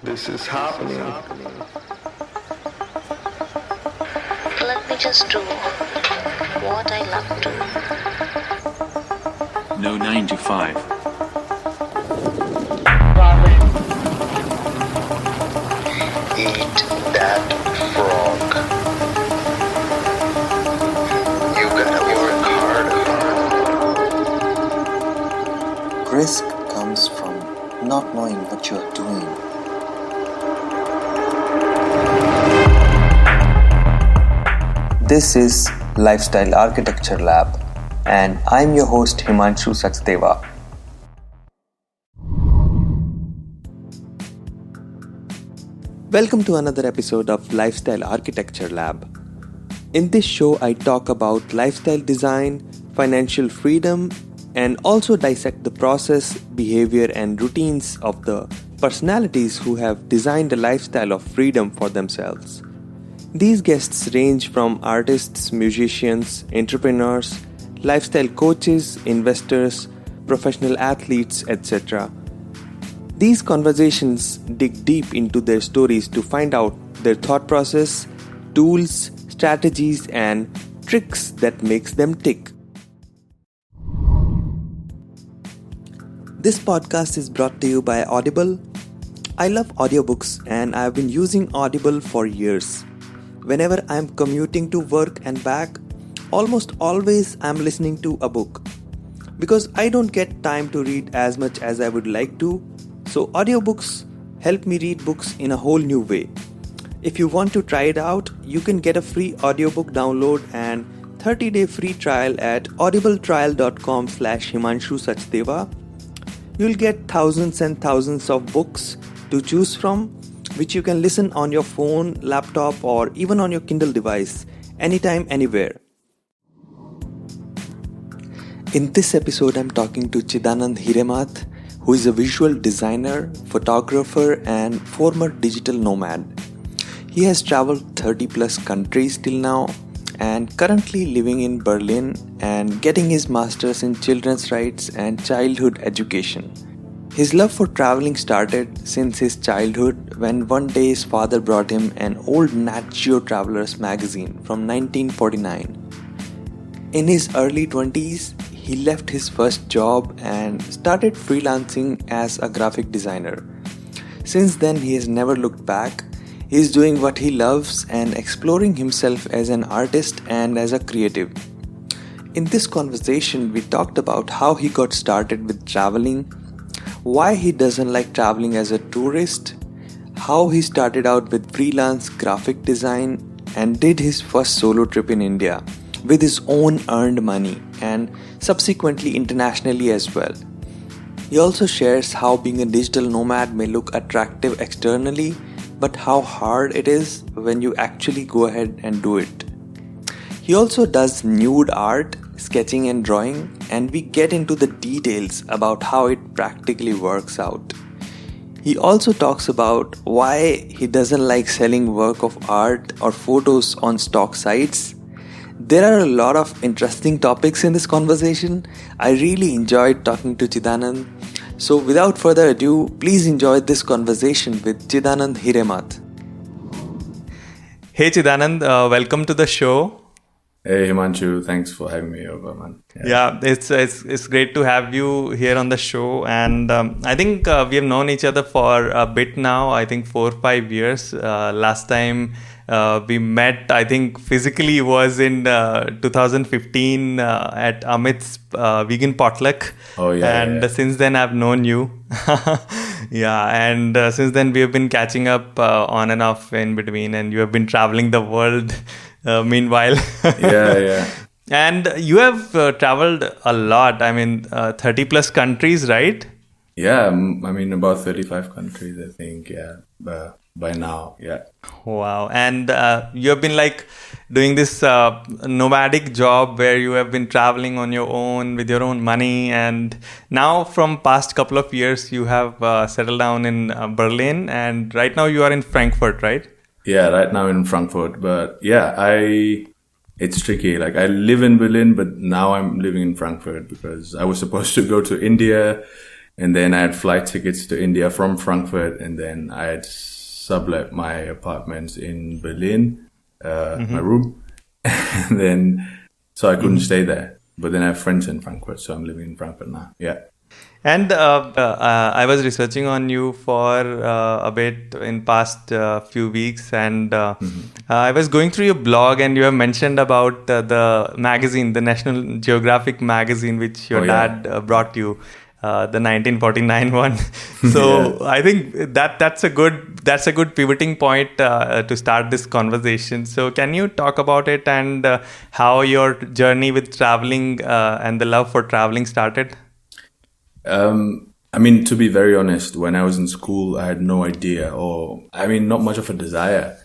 This is happening. Let me just do what I love to. No 9 to 5. Eat that frog. You gotta work hard. Risk comes from not knowing what you're doing. This is Lifestyle Architecture Lab, and I'm your host Himanshu Sachdeva. Welcome to another episode of Lifestyle Architecture Lab. In this show, I talk about lifestyle design, financial freedom, and also dissect the process, behavior, and routines of the personalities who have designed a lifestyle of freedom for themselves. These guests range from artists, musicians, entrepreneurs, lifestyle coaches, investors, professional athletes, etc. These conversations dig deep into their stories to find out their thought process, tools, strategies, and tricks that makes them tick. This podcast is brought to you by Audible. I love audiobooks and I've been using Audible for years. Whenever I'm commuting to work and back, almost always I'm listening to a book. Because I don't get time to read as much as I would like to, so audiobooks help me read books in a whole new way. If you want to try it out, you can get a free audiobook download and 30-day free trial at audibletrial.com/Himanshu Sachdeva. You'll get thousands and thousands of books to choose from, which you can listen on your phone, laptop, or even on your Kindle device, anytime, anywhere. In this episode, I'm talking to Chidanand Hiremath, who is a visual designer, photographer, and former digital nomad. He has traveled 30 plus countries till now and currently living in Berlin and getting his master's in children's rights and childhood education. His love for traveling started since his childhood when one day his father brought him an old NatGeo Travellers magazine from 1949. In his early 20s, he left his first job and started freelancing as a graphic designer. Since then, he has never looked back. He is doing what he loves and exploring himself as an artist and as a creative. In this conversation, we talked about how he got started with traveling, why he doesn't like traveling as a tourist, how he started out with freelance graphic design and did his first solo trip in India with his own earned money and subsequently internationally as well. He also shares how being a digital nomad may look attractive externally, but how hard it is when you actually go ahead and do it. He also does nude art, sketching and drawing, and we get into the details about how it practically works out. He also talks about why he doesn't like selling work of art or photos on stock sites. There are a lot of interesting topics in this conversation. I really enjoyed talking to Chidanand. So without further ado, please enjoy this conversation with Chidanand Hiremath. Hey Chidanand, welcome to the show. Hey Himanshu, thanks for having me over, man. Yeah, it's great to have you here on the show, and I think we have known each other for a bit now. I think 4 or 5 years. Last time we met, I think physically was in 2015 at Amit's vegan potluck. Oh yeah. And since then I've known you. Yeah, and since then we have been catching up on and off in between, and you have been traveling the world. Meanwhile, yeah. And you have traveled a lot. I mean, 30 plus countries, right? Yeah, I mean about 35 countries, I think. Yeah, by now. Yeah. Wow. And you have been like doing this nomadic job where you have been traveling on your own with your own money. And now from past couple of years, you have settled down in Berlin. And right now you are in Frankfurt, right? Yeah, right now in Frankfurt. But yeah, it's tricky. Like I live in Berlin, but now I'm living in Frankfurt because I was supposed to go to India And then I had flight tickets to India from Frankfurt, and then I had sublet my apartments in Berlin, my room, and then so I couldn't stay there. But then I have friends in Frankfurt, so I'm living in Frankfurt now. Yeah. And I was researching on you for a bit in past few weeks, and I was going through your blog, and you have mentioned about the magazine, the National Geographic magazine, which your dad brought you, the 1949 one. So I think that's a good pivoting point to start this conversation. So can you talk about it and how your journey with traveling and the love for traveling started? I mean, to be very honest, when I was in school, I had no idea, not much of a desire.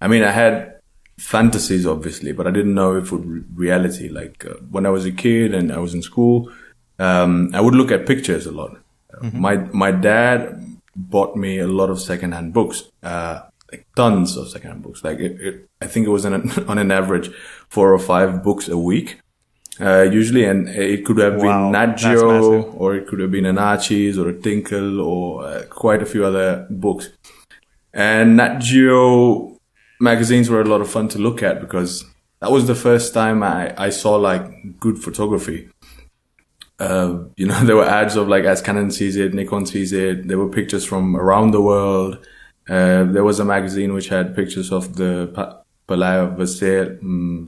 I mean, I had fantasies, obviously, but I didn't know if it would be reality. Like when I was a kid and I was in school, I would look at pictures a lot. My dad bought me a lot of secondhand books, like tons of secondhand books. Like I think it was on an average 4 or 5 books a week. Usually, and it could have been NatGeo, or it could have been an Archie's or a Tinkle, or quite a few other books. And NatGeo magazines were a lot of fun to look at because that was the first time I saw like good photography. There were ads of like as Canon sees it, Nikon sees it. There were pictures from around the world. There was a magazine which had pictures of the Palais of Versailles,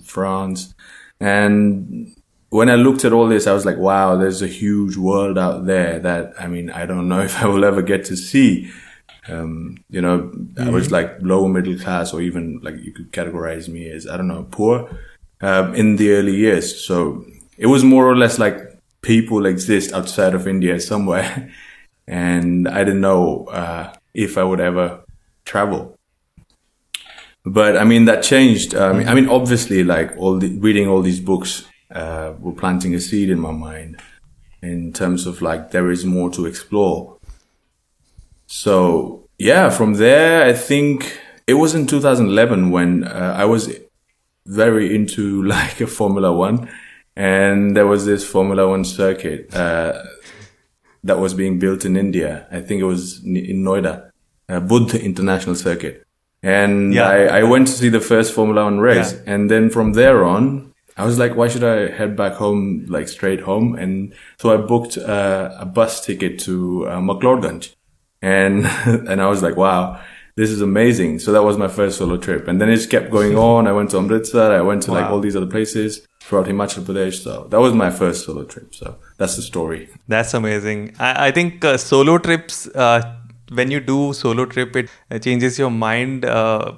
France. And when I looked at all this, I was like, wow, there's a huge world out there that, I mean, I don't know if I will ever get to see. I was like lower middle class, or even like you could categorize me as, I don't know, poor, in the early years. So it was more or less like people exist outside of India somewhere. And I didn't know, if I would ever travel. But I mean, that changed. I mean, obviously, like reading all these books were planting a seed in my mind in terms of like there is more to explore. So yeah, from there, I think it was in 2011 when I was very into like a Formula One, and there was this Formula One circuit that was being built in India. I think it was in Noida, Buddha International Circuit. And I went to see the first Formula One race. Yeah. And then from there on, I was like, why should I head back home, like straight home? And so I booked a bus ticket to McLeodganj. And I was like, wow, this is amazing. So that was my first solo trip. And then it just kept going on. I went to Amritsar. I went to like all these other places throughout Himachal Pradesh. So that was my first solo trip. So that's the story. That's amazing. I think solo trips, when you do solo trip, it changes your mind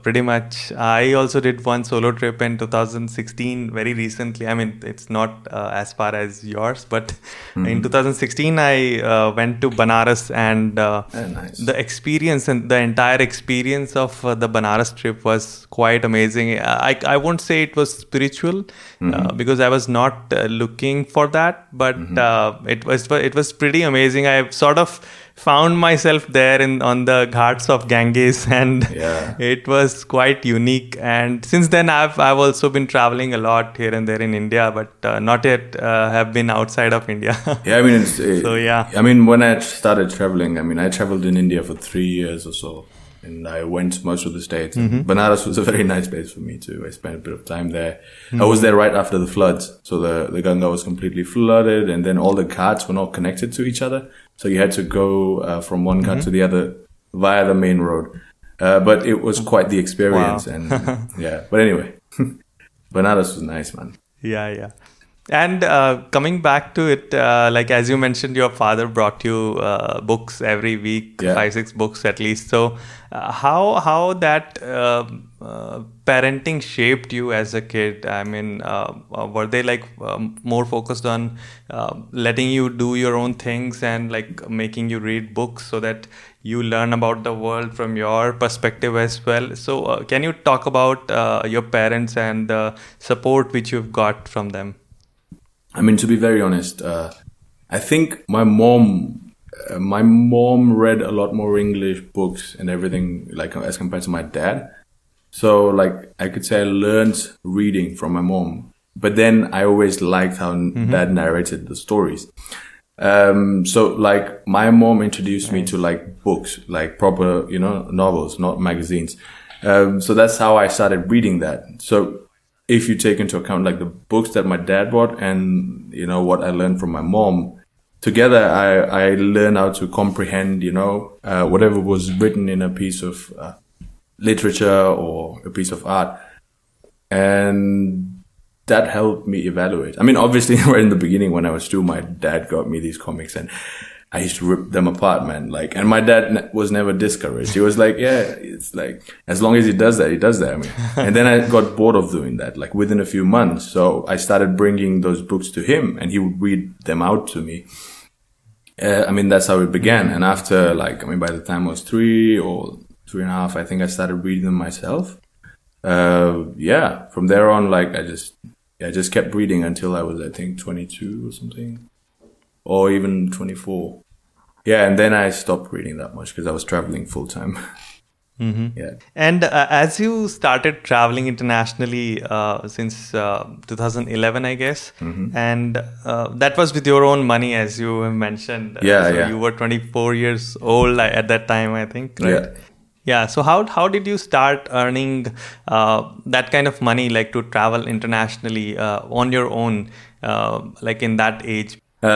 pretty much. I also did one solo trip in 2016, very recently. I mean, it's not as far as yours, but in 2016, I went to Banaras, and nice. The experience and the entire experience of the Banaras trip was quite amazing. I won't say it was spiritual because I was not looking for that, but it was pretty amazing. I sort of found myself there on the ghats of Ganges, and it was quite unique. And since then, I've also been traveling a lot here and there in India, but not yet have been outside of India. Yeah, I mean, I mean, when I started traveling, I mean, I traveled in India for 3 years or so, and I went most of the states. Banaras was a very nice place for me too. I spent a bit of time there. I was there right after the floods, so the Ganga was completely flooded, and then all the ghats were not connected to each other. So you had to go from one ghat to the other via the main road. But it was quite the experience. Wow. And but anyway, Banaras was nice, man. Yeah. And coming back to it, like as you mentioned, your father brought you books every week, 5-6 books at least. So how that parenting shaped you as a kid? I mean, were they like more focused on letting you do your own things and like making you read books so that you learn about the world from your perspective as well? So can you talk about your parents and the support which you've got from them? I mean, to be very honest, I think my mom read a lot more English books and everything, like as compared to my dad. So like I could say I learned reading from my mom, but then I always liked how dad narrated the stories. So like my mom introduced me to like books, like proper, novels, not magazines. So that's how I started reading that. So if you take into account like the books that my dad bought and, what I learned from my mom, together I learned how to comprehend, whatever was written in a piece of literature or a piece of art. And that helped me evaluate. I mean, obviously, right in the beginning when I was 2, my dad got me these comics and I used to rip them apart, man. Like, and my dad was never discouraged. He was like, yeah, it's like, as long as he does that, he does that. I mean, and then I got bored of doing that, like within a few months. So I started bringing those books to him and he would read them out to me. That's how it began. And after by the time I was 3 or 3.5, I think I started reading them myself. From there on, I just kept reading until I was, I think, 22 or something, or even 24. Yeah, and then I stopped reading that much because I was traveling full time. Mm-hmm. Yeah. And as you started traveling internationally since 2011, I guess, and that was with your own money, as you have mentioned. You were 24 years old at that time, I think, right? Yeah. Yeah. So how did you start earning that kind of money, like to travel internationally on your own, like in that age? Like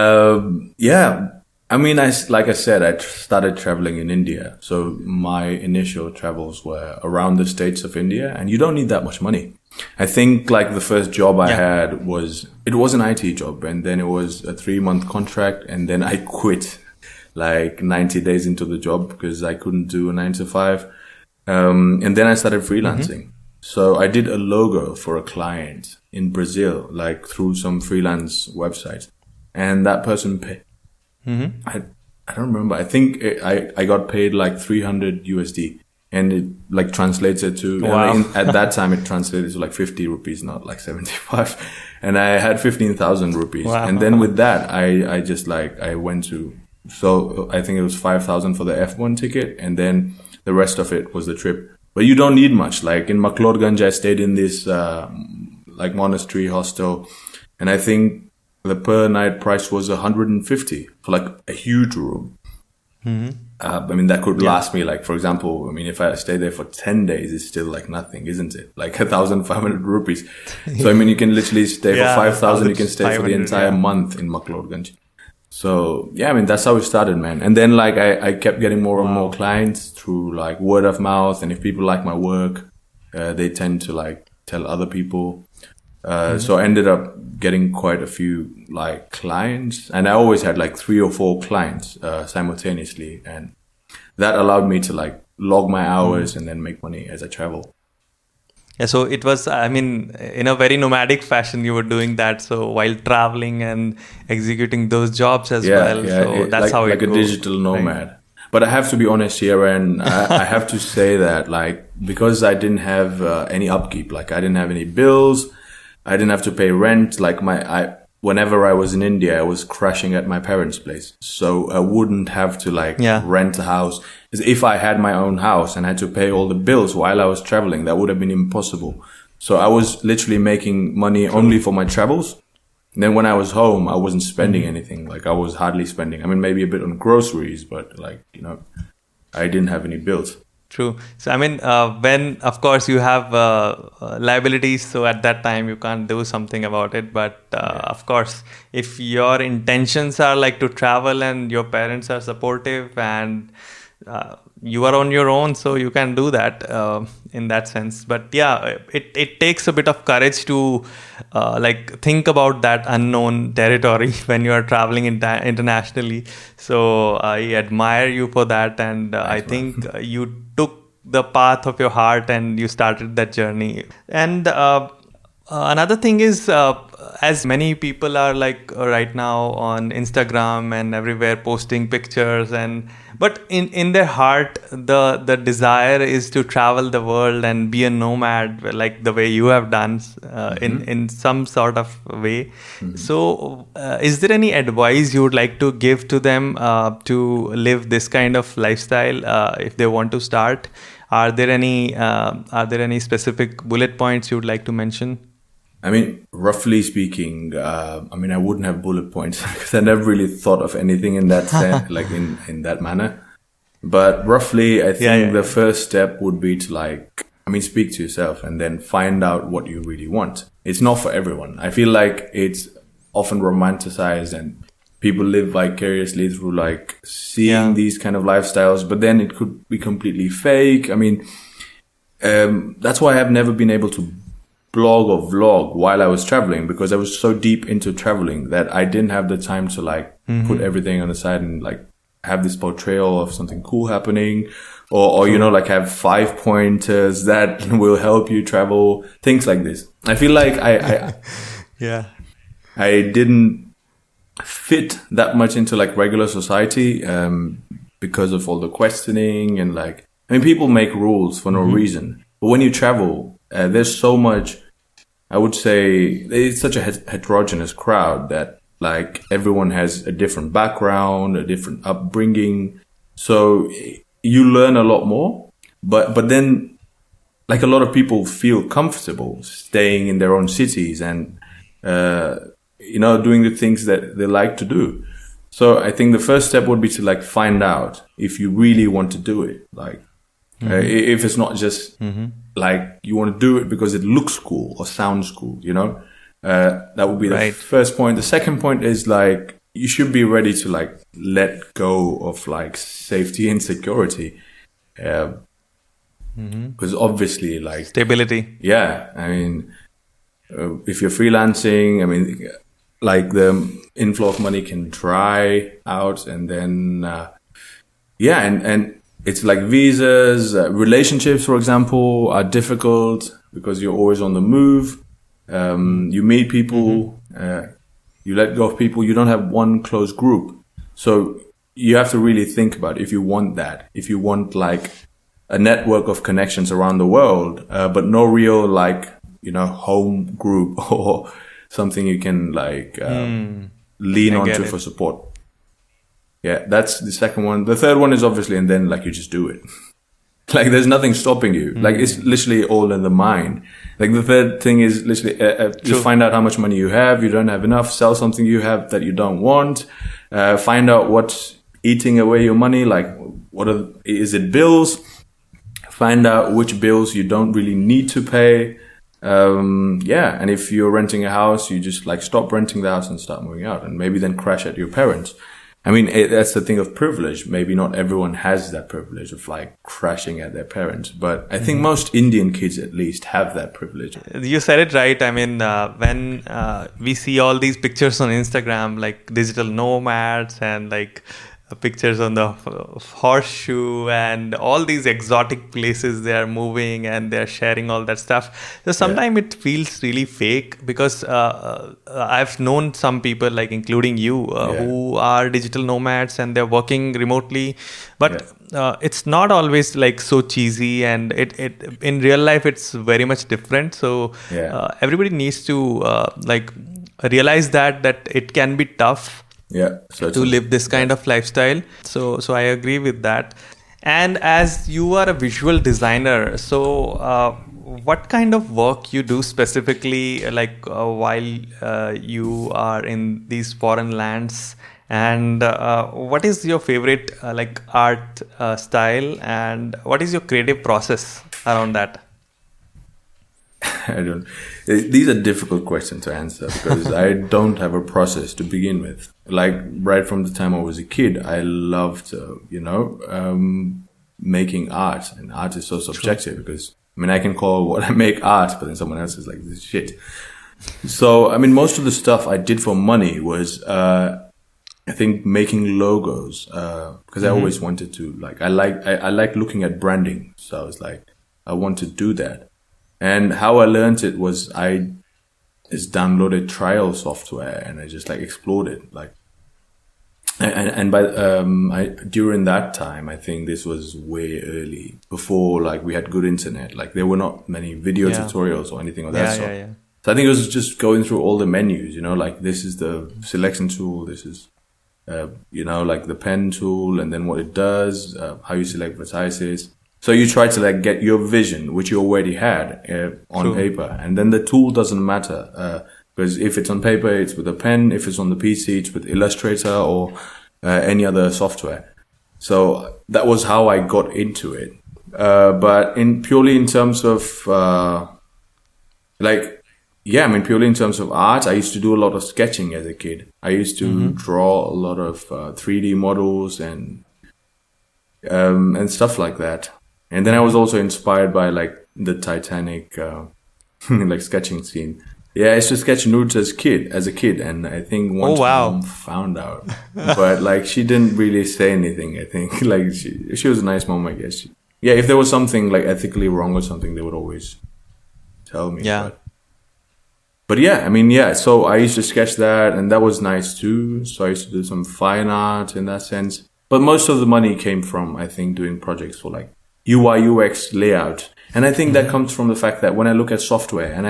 I said, I started traveling in India. So my initial travels were around the states of India, and you don't need that much money. I think like the first job I had was an IT job, and then it was a 3-month contract, and then I quit like 90 days into the job because I couldn't do a 9 to 5. And then I started freelancing. So I did a logo for a client in Brazil, like through some freelance website. And that person paid, I don't remember. I think I got paid like 300 USD. And it like translated to, at that time it translated to like 50 rupees, not like 75. And I had 15,000 rupees. Wow. And then with that, I just I went to, so I think it was 5,000 for the F1 ticket, and then the rest of it was the trip. But you don't need much. Like in McLeodganj, I stayed in this monastery hostel, and I think the per night price was 150 for like a huge room. That could last me like, for example, if I stay there for 10 days, it's still like nothing, isn't it? Like 1,500 rupees. So you can literally stay for 5,000. You can stay for the entire month in McLeodganj. So that's how it started, man. And then I kept getting more and more clients through like word of mouth. And if people like my work, they tend to like tell other people. So I ended up getting quite a few like clients, and I always had like 3 or 4 clients simultaneously, and that allowed me to like log my hours and then make money as I travel. Yeah, so it was, in a very nomadic fashion, you were doing that. So while traveling and executing those jobs as well. So that's how it goes. Like a digital nomad. Right? But I have to be honest here, and I have to say that like, because I didn't have any upkeep, like I didn't have any bills, I didn't have to pay rent. Like whenever I was in India, I was crashing at my parents' place. So I wouldn't have to rent a house. If I had my own house and had to pay all the bills while I was traveling, that would have been impossible. So I was literally making money only for my travels. And then when I was home, I wasn't spending anything. Like I was hardly spending. Maybe a bit on groceries, but I didn't have any bills. True. So, when, of course, you have liabilities, so at that time you can't do something about it. But, of course, if your intentions are like to travel and your parents are supportive and you are on your own, so you can do that in that sense. But yeah, it takes a bit of courage to think about that unknown territory when you are traveling internationally. So I admire you for that, and I think you took the path of your heart and you started that journey. And another thing is, as many people are right now on Instagram and everywhere posting pictures, but in their heart the desire is to travel the world and be a nomad, like the way you have done in some sort of way. So is there any advice you would like to give to them to live this kind of lifestyle if they want to start? Are there any specific bullet points you would like to mention? I mean, roughly speaking, I mean, I wouldn't have bullet points because I never really thought of anything in that sense, like in that manner. But roughly, I think the first step would be to like, I mean, speak to yourself and then find out what you really want. It's not for everyone. I feel like it's often romanticized and people live vicariously through like seeing these kind of lifestyles, but then it could be completely fake. I mean, that's why I've never been able to blog or vlog while I was traveling, because I was so deep into traveling that I didn't have the time to like put everything on the side and like have this portrayal of something cool happening, or you know, like have 5 pointers that will help you travel, things like this. I feel like I didn't fit that much into like regular society because of all the questioning and like, I mean, people make rules for no reason, but when you travel, there's so much. I would say it's such a heterogeneous crowd that like everyone has a different background, a different upbringing. So you learn a lot more, but then like a lot of people feel comfortable staying in their own cities and, you know, doing the things that they like to do. So I think the first step would be to like find out if you really want to do it. Like if it's not just like you want to do it because it looks cool or sounds cool, you know, that would be the first point. The second point is like, you should be ready to like let go of like safety and security. Because obviously like stability. Yeah. I mean, if you're freelancing, I mean, like the inflow of money can dry out and then, and it's like visas, relationships, for example, are difficult because you're always on the move. You meet people, you let go of people, you don't have one close group. So you have to really think about if you want that, if you want like a network of connections around the world, but no real like, you know, home group or something you can like lean onto for support. Yeah, that's the second one. The third one is obviously, and then like you just do it. Like there's nothing stopping you. Like it's literally all in the mind. Like the third thing is literally just find out how much money you have. You don't have enough. Sell something you have that you don't want. Find out what's eating away your money. Like is it bills? Find out which bills you don't really need to pay. And if you're renting a house, you just like stop renting the house and start moving out, and maybe then crash at your parents. I mean, that's the thing of privilege. Maybe not everyone has that privilege of like crashing at their parents, but I think most Indian kids at least have that privilege. You said it right. I mean, when we see all these pictures on Instagram, like digital nomads and like pictures on the horseshoe and all these exotic places they are moving and they're sharing all that stuff. So sometimes it feels really fake because I've known some people, like including you, who are digital nomads and they're working remotely, but it's not always like so cheesy, and it in real life it's very much different. So everybody needs to like realize that it can be tough to live this kind of lifestyle. So I agree with that. And as you are a visual designer, so what kind of work you do specifically, like while you are in these foreign lands, and what is your favorite like art style, and what is your creative process around that? These are difficult questions to answer because I don't have a process to begin with. Like right from the time I was a kid, I loved, making art, and art is so subjective because I mean, I can call what I make art, but then someone else is like, this is shit. So, I mean, most of the stuff I did for money was, I think making logos, because I always wanted to, like, I like looking at branding. So I was like, I want to do that. And how I learned it was I just downloaded trial software and I just like explored it. Like, and by, during that time, I think this was way early before like we had good internet. Like there were not many video tutorials or anything of that sort. So I think it was just going through all the menus, like this is the selection tool. This is, like the pen tool, and then what it does, how you select vertices. So you try to like get your vision, which you already had on True. paper, and then the tool doesn't matter because if it's on paper, it's with a pen. If it's on the PC, it's with Illustrator or any other software. So that was how I got into it. But purely in terms of purely in terms of art, I used to do a lot of sketching as a kid. I used to draw a lot of 3D models and stuff like that. And then I was also inspired by like the Titanic like sketching scene. Yeah, I used to sketch nudes as a kid, and I think once my mom found out, but like she didn't really say anything. I think like she was a nice mom, I guess. Yeah, if there was something like ethically wrong or something, they would always tell me. Yeah. But yeah, I mean, yeah. So I used to sketch that, and that was nice too. So I used to do some fine art in that sense. But most of the money came from, I think, doing projects for like UI UX layout. And I think that comes from the fact that when I look at software and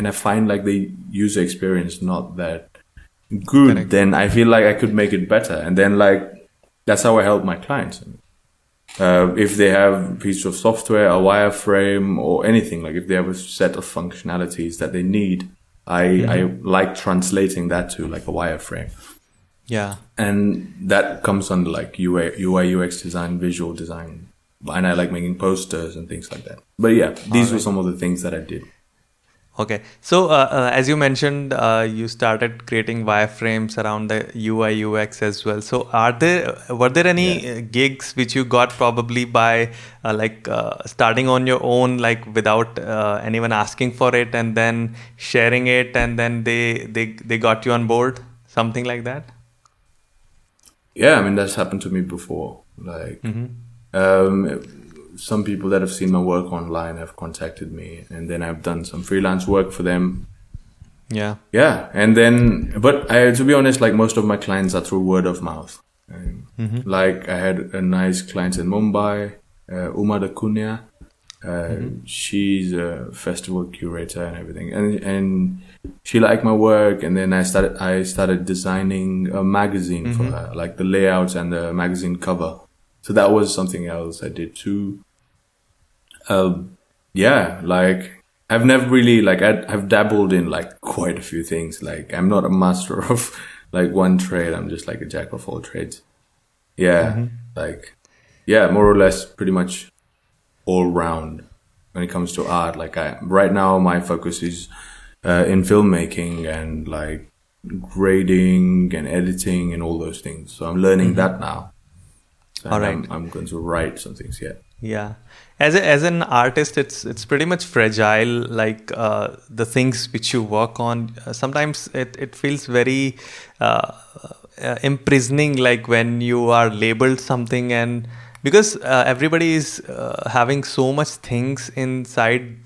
I find like the user experience not that good, Correct. then I feel like I could make it better. And then like that's how I help my clients. If they have a piece of software, a wireframe, or anything, like if they have a set of functionalities that they need, I like translating that to like a wireframe. Yeah. And that comes under like UI UX design, visual design. And I like making posters and things like that. But yeah, these were some of the things that I did. Okay. So as you mentioned, you started creating wireframes around the UI UX as well. So were there any gigs which you got probably by starting on your own, like without anyone asking for it, and then sharing it, and then they got you on board, something like that? Yeah, I mean that's happened to me before. Like some people that have seen my work online have contacted me, and then I've done some freelance work for them. Yeah. Yeah, and then, but to be honest, like most of my clients are through word of mouth. Like I had a nice client in Mumbai, Uma Dakunya. She's a festival curator and everything, and she liked my work. And then I started designing a magazine for her, like the layouts and the magazine cover. So that was something else I did too. Like I've never really I've dabbled in like quite a few things. Like I'm not a master of like one trade. I'm just like a jack of all trades. Yeah, more or less, pretty much all round when it comes to art. Like right now, my focus is in filmmaking and like grading and editing and all those things. So I'm learning that now. All right. I'm going to write some things. Yeah. Yeah, as an artist, it's pretty much fragile. Like the things which you work on, sometimes it feels very imprisoning. Like when you are labeled something, and because everybody is having so much things inside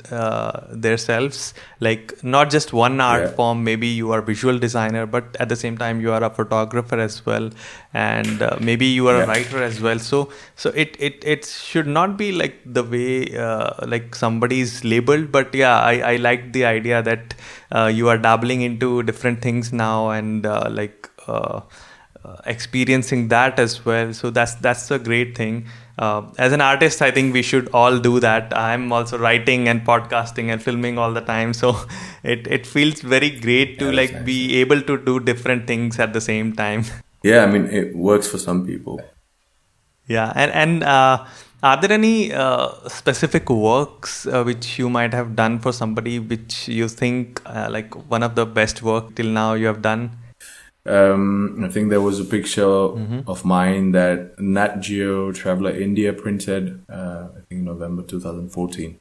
themselves, like not just one art form. Maybe you are a visual designer, but at the same time you are a photographer as well, and maybe you are a writer as well. So it should not be like the way like somebody is labeled. But yeah, I like the idea that you are dabbling into different things now, and experiencing that as well. So that's a great thing. As an artist, I think we should all do that. I'm also writing and podcasting and filming all the time, so it feels very great to be able to do different things at the same time. Yeah, I mean it works for some people. Yeah, and are there any specific works which you might have done for somebody which you think like one of the best work till now you have done? I think there was a picture of mine that NatGeo Traveller India printed, I think November 2014.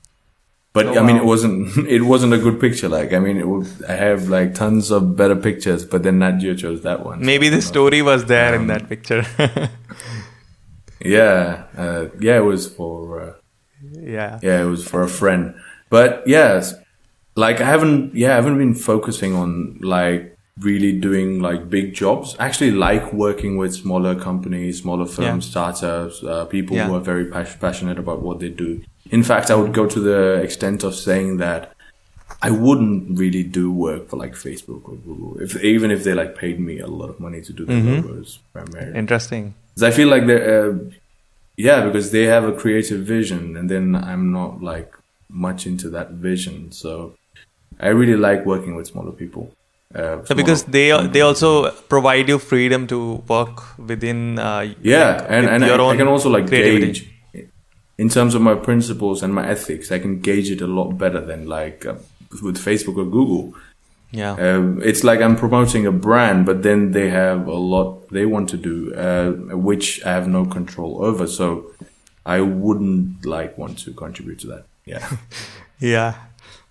But I mean, it wasn't a good picture. Like, I mean, I have like tons of better pictures, but then NatGeo chose that one. Maybe the story was there in that picture. It was for, it was for a friend. But yes, like I haven't been focusing on like really doing like big jobs. I actually like working with smaller companies, smaller firms, startups, people who are very passionate about what they do. In fact, I would go to the extent of saying that I wouldn't really do work for like Facebook or Google, even if they like paid me a lot of money to do their logos primarily. Interesting. Because I feel like yeah, because they have a creative vision, and then I'm not like much into that vision. So I really like working with smaller people. So because they also provide you freedom to work within yeah, and your I can also like creativity. gauge in terms of my principles and my ethics. I can gauge it a lot better than like with Facebook or Google. Yeah. It's like I'm promoting a brand, but then they have a lot they want to do, which I have no control over. So I wouldn't like want to contribute to that. Yeah. Yeah.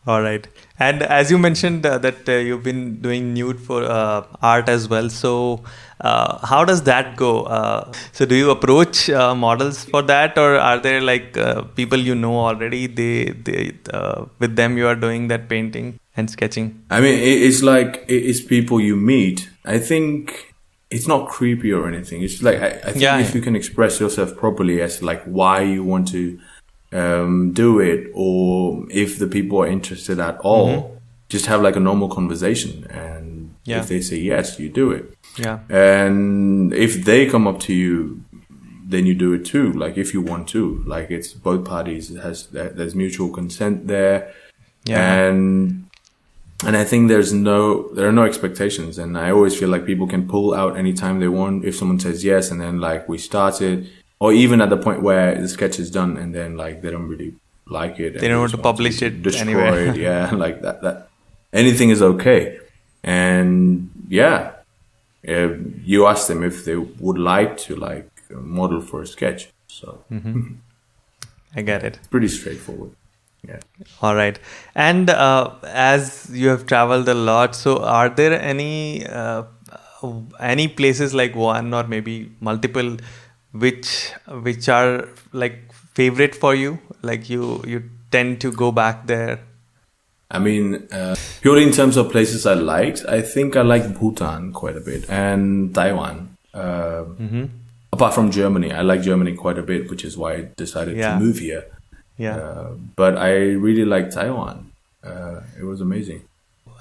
All right. And as you mentioned that you've been doing nude for art as well. So how does that go? So do you approach models for that, or are there like people you know already? They with them you are doing that painting and sketching. I mean, it's like it's people you meet. I think it's not creepy or anything. It's like I think if you can express yourself properly as like why you want to do it, or if the people are interested at all, just have like a normal conversation, and if they say yes, you do it. Yeah. And if they come up to you, then you do it too. Like if you want to, like it's both parties. There's mutual consent there. Yeah. And I think there are no expectations, and I always feel like people can pull out anytime they want. If someone says yes, and then like we start it, or even at the point where the sketch is done, and then like they don't really like it, they don't want to publish it, destroy anyway. it, yeah, like that. Anything is okay, and yeah, you ask them if they would like to like model for a sketch. So I get it. Pretty straightforward. Yeah. All right. And as you have traveled a lot, so are there any places like one or maybe multiple which are like favorite for you? Like you tend to go back there? I mean, purely in terms of places I liked, I think I like Bhutan quite a bit and Taiwan. Apart from Germany, I like Germany quite a bit, which is why I decided to move here. Yeah. But I really like Taiwan. It was amazing.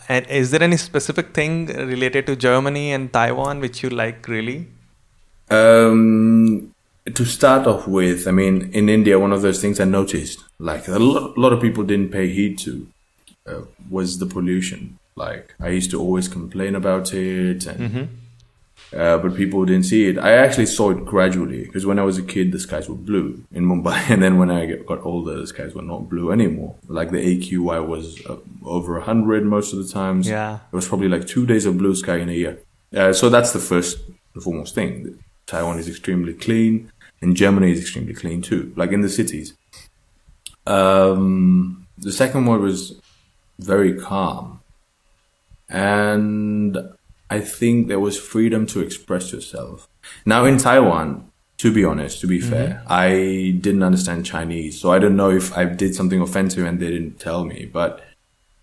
And is there any specific thing related to Germany and Taiwan which you like really? To start off with, I mean, in India, one of those things I noticed, like a lot of people didn't pay heed to, was the pollution. Like I used to always complain about it, and but people didn't see it. I actually saw it gradually, because when I was a kid, the skies were blue in Mumbai, and then when I got older, the skies were not blue anymore. Like the AQI was over 100 most of the times. Yeah, it was probably like 2 days of blue sky in a year. So that's the foremost thing. Taiwan is extremely clean, and Germany is extremely clean too, like in the cities. The second one was very calm, and I think there was freedom to express yourself. Now in Taiwan, to be honest, to be fair, I didn't understand Chinese, so I don't know if I did something offensive and they didn't tell me, but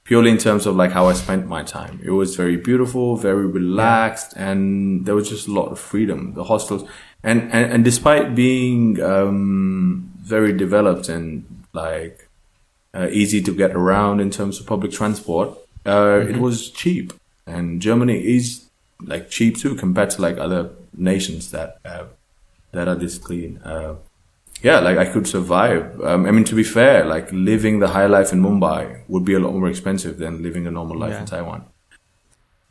purely in terms of like how I spent my time, it was very beautiful, very relaxed, and there was just a lot of freedom. The hostels, and despite being very developed and like easy to get around in terms of public transport, it was cheap. And Germany is like cheap too compared to like other nations that are this clean. Like I could survive. I mean, to be fair, like living the high life in Mumbai would be a lot more expensive than living a normal life in Taiwan.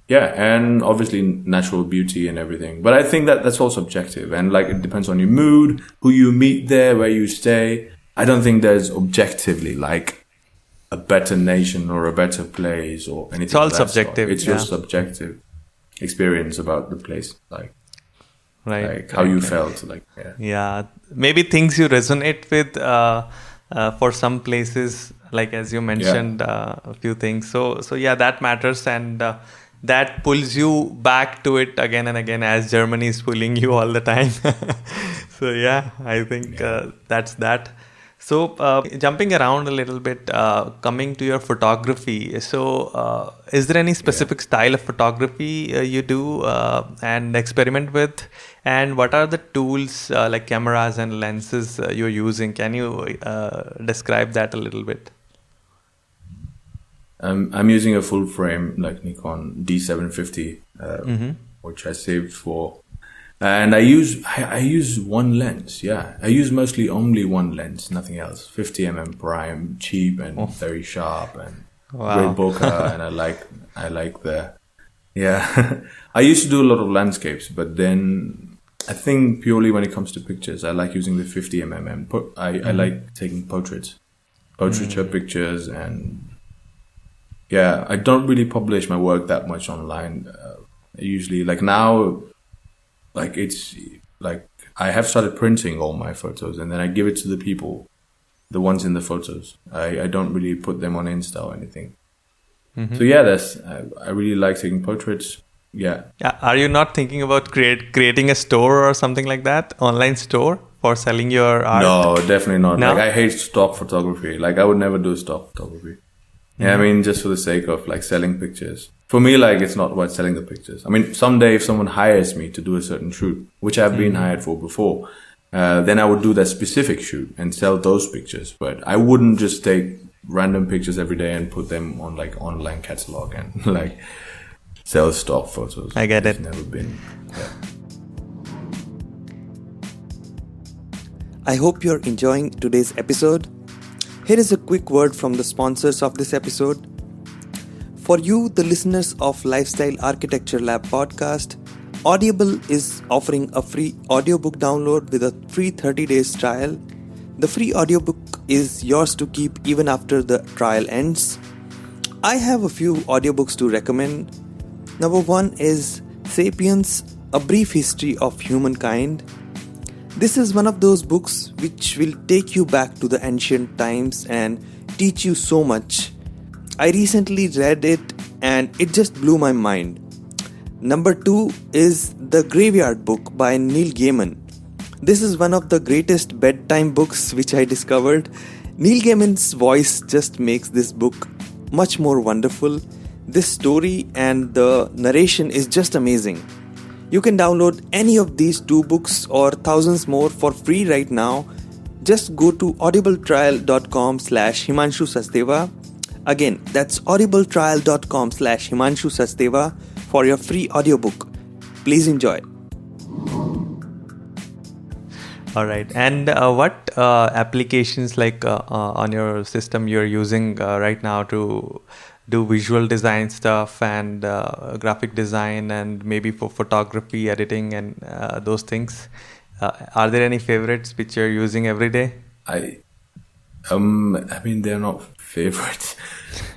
Yeah, and obviously natural beauty and everything. But I think that that's all subjective, and like it depends on your mood, who you meet there, where you stay. I don't think there's objectively like a better nation or a better place or anything. It's all subjective. It's your subjective experience about the place, like how you felt, like maybe things you resonate with for some places, like as you mentioned a few things. So that matters, and that pulls you back to it again and again, as Germany is pulling you all the time. So I think that's that. So jumping around a little bit, coming to your photography. So is there any specific style of photography you do and experiment with? And what are the tools like cameras and lenses you're using? Can you describe that a little bit? I'm using a full frame like Nikon D750, which I saved for And I use one lens. Yeah, I use mostly only one lens, nothing else. 50 prime, cheap and very sharp and great bokeh. And I like the yeah. I used to do a lot of landscapes, but then I think purely when it comes to pictures, I like using the 50 I like taking portraiture pictures, and yeah, I don't really publish my work that much online. Usually, like now. Like it's like I have started printing all my photos and then I give it to the people, the ones in the photos. I don't really put them on Insta or anything. So yeah, I really like taking portraits. Yeah. Are you not thinking about creating a store or something like that? Online store for selling your art? No, definitely not. No? Like I hate stock photography. Like I would never do stock photography. Yeah, I mean, just for the sake of like selling pictures. For me, like it's not about selling the pictures. I mean, someday if someone hires me to do a certain shoot, which I've been hired for before, then I would do that specific shoot and sell those pictures. But I wouldn't just take random pictures every day and put them on like online catalog and like sell stock photos. I get it. It's never been. Yeah. I hope you're enjoying today's episode. Here is a quick word from the sponsors of this episode. For you, the listeners of Lifestyle Architecture Lab podcast, Audible is offering a free audiobook download with a free 30 days trial. The free audiobook is yours to keep even after the trial ends. I have a few audiobooks to recommend. Number one is Sapiens, A Brief History of Humankind. This is one of those books which will take you back to the ancient times and teach you so much. I recently read it and it just blew my mind. Number two is The Graveyard Book by Neil Gaiman. This is one of the greatest bedtime books which I discovered. Neil Gaiman's voice just makes this book much more wonderful. This story and the narration is just amazing. You can download any of these two books or thousands more for free right now. Just go to audibletrial.com/Himanshu Sachdeva. Again, that's audibletrial.com/Himanshu Sachdeva for your free audiobook. Please enjoy. All right. And what applications like on your system you're using right now to do visual design stuff and graphic design and maybe for photography, editing and those things? Are there any favorites which you're using every day? I mean, they're not favorites.